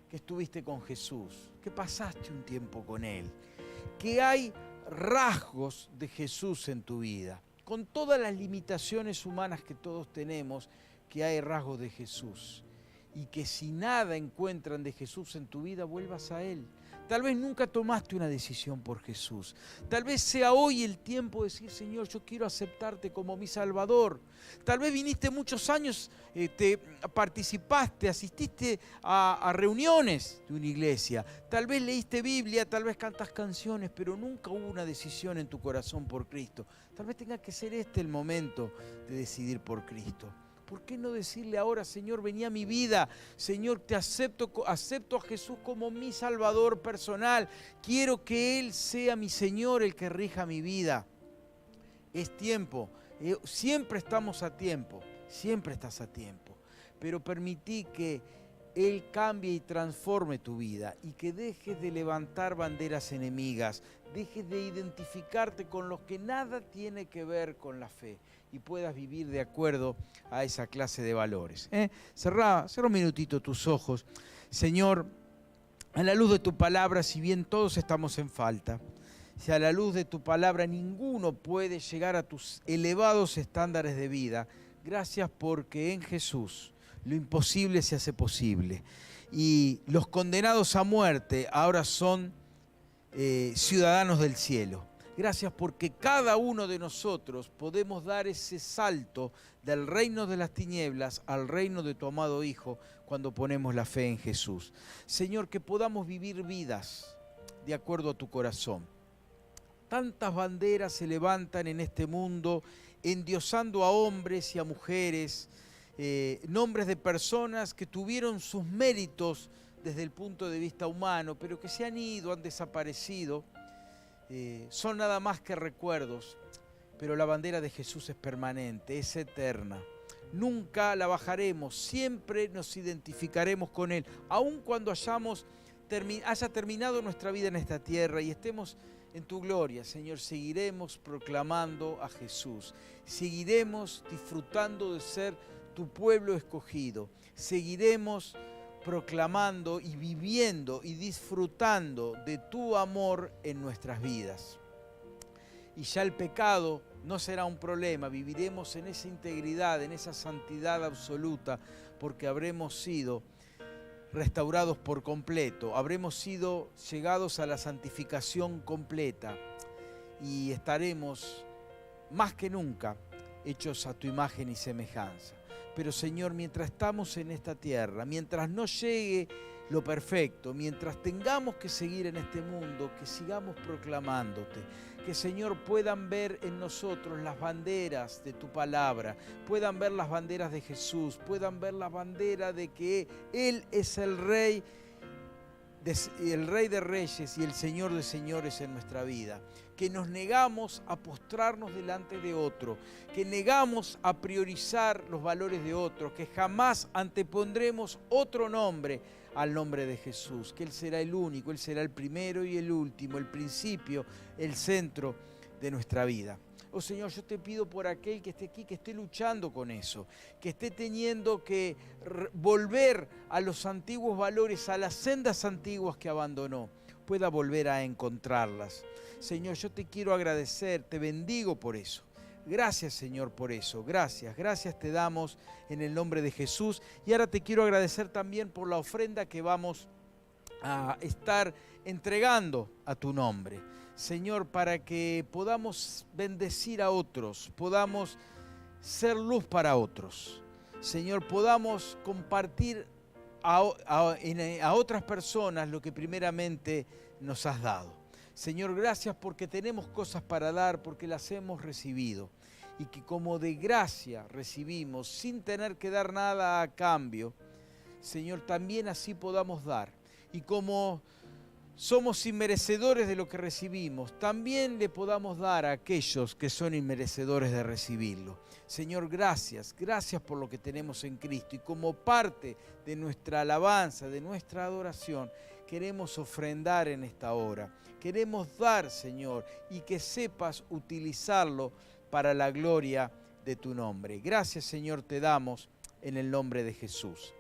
S1: que estuviste con Jesús, que pasaste un tiempo con Él, que hay rasgos de Jesús en tu vida, con todas las limitaciones humanas que todos tenemos, que hay rasgos de Jesús y que si nada encuentran de Jesús en tu vida, vuelvas a Él. Tal vez nunca tomaste una decisión por Jesús. Tal vez sea hoy el tiempo de decir, Señor, yo quiero aceptarte como mi Salvador. Tal vez viniste muchos años, te participaste, asististe a reuniones de una iglesia. Tal vez leíste Biblia, tal vez cantas canciones, pero nunca hubo una decisión en tu corazón por Cristo. Tal vez tenga que ser este el momento de decidir por Cristo. ¿Por qué no decirle ahora, Señor, vení a mi vida? Señor, te acepto a Jesús como mi Salvador personal. Quiero que Él sea mi Señor, el que rija mi vida. Es tiempo. Siempre estamos a tiempo. Siempre estás a tiempo. Pero permití que Él cambie y transforme tu vida y que dejes de levantar banderas enemigas. Dejes de identificarte con los que nada tiene que ver con la fe y puedas vivir de acuerdo a esa clase de valores. Cerrá un minutito tus ojos. Señor, a la luz de tu palabra, si bien todos estamos en falta, si a la luz de tu palabra ninguno puede llegar a tus elevados estándares de vida, gracias porque en Jesús lo imposible se hace posible. Y los condenados a muerte ahora son ciudadanos del cielo. Gracias porque cada uno de nosotros podemos dar ese salto del reino de las tinieblas al reino de tu amado Hijo cuando ponemos la fe en Jesús. Señor, que podamos vivir vidas de acuerdo a tu corazón. Tantas banderas se levantan en este mundo endiosando a hombres y a mujeres, nombres de personas que tuvieron sus méritos desde el punto de vista humano, pero que se han ido, han desaparecido. Son nada más que recuerdos, pero la bandera de Jesús es permanente, es eterna. Nunca la bajaremos, siempre nos identificaremos con Él, aun cuando haya terminado nuestra vida en esta tierra y estemos en tu gloria, Señor. Seguiremos proclamando a Jesús, seguiremos disfrutando de ser tu pueblo escogido, seguiremos proclamando y viviendo y disfrutando de tu amor en nuestras vidas. Y ya el pecado no será un problema, viviremos en esa integridad, en esa santidad absoluta, porque habremos sido restaurados por completo, habremos sido llegados a la santificación completa y estaremos más que nunca hechos a tu imagen y semejanza. Pero Señor, mientras estamos en esta tierra, mientras no llegue lo perfecto, mientras tengamos que seguir en este mundo, que sigamos proclamándote, que Señor puedan ver en nosotros las banderas de tu palabra, puedan ver las banderas de Jesús, puedan ver la bandera de que Él es el Rey de Reyes y el Señor de Señores en nuestra vida. Que nos negamos a postrarnos delante de otro, que negamos a priorizar los valores de otro, que jamás antepondremos otro nombre al nombre de Jesús, que Él será el único, Él será el primero y el último, el principio, el centro de nuestra vida. Oh Señor, yo te pido por aquel que esté aquí, que esté luchando con eso, que esté teniendo que volver a los antiguos valores, a las sendas antiguas que abandonó, pueda volver a encontrarlas. Señor, yo te quiero agradecer, te bendigo por eso. Gracias, Señor, por eso. Gracias, gracias te damos en el nombre de Jesús. Y ahora te quiero agradecer también por la ofrenda que vamos a estar entregando a tu nombre. Señor, para que podamos bendecir a otros, podamos ser luz para otros. Señor, podamos compartir a otras personas lo que primeramente nos has dado. Señor, gracias porque tenemos cosas para dar, porque las hemos recibido. Y que como de gracia recibimos, sin tener que dar nada a cambio, Señor, también así podamos dar. Y como somos inmerecedores de lo que recibimos, también le podamos dar a aquellos que son inmerecedores de recibirlo. Señor, gracias, gracias por lo que tenemos en Cristo. Y como parte de nuestra alabanza, de nuestra adoración, queremos ofrendar en esta hora. Queremos dar, Señor, y que sepas utilizarlo para la gloria de tu nombre. Gracias, Señor, te damos en el nombre de Jesús.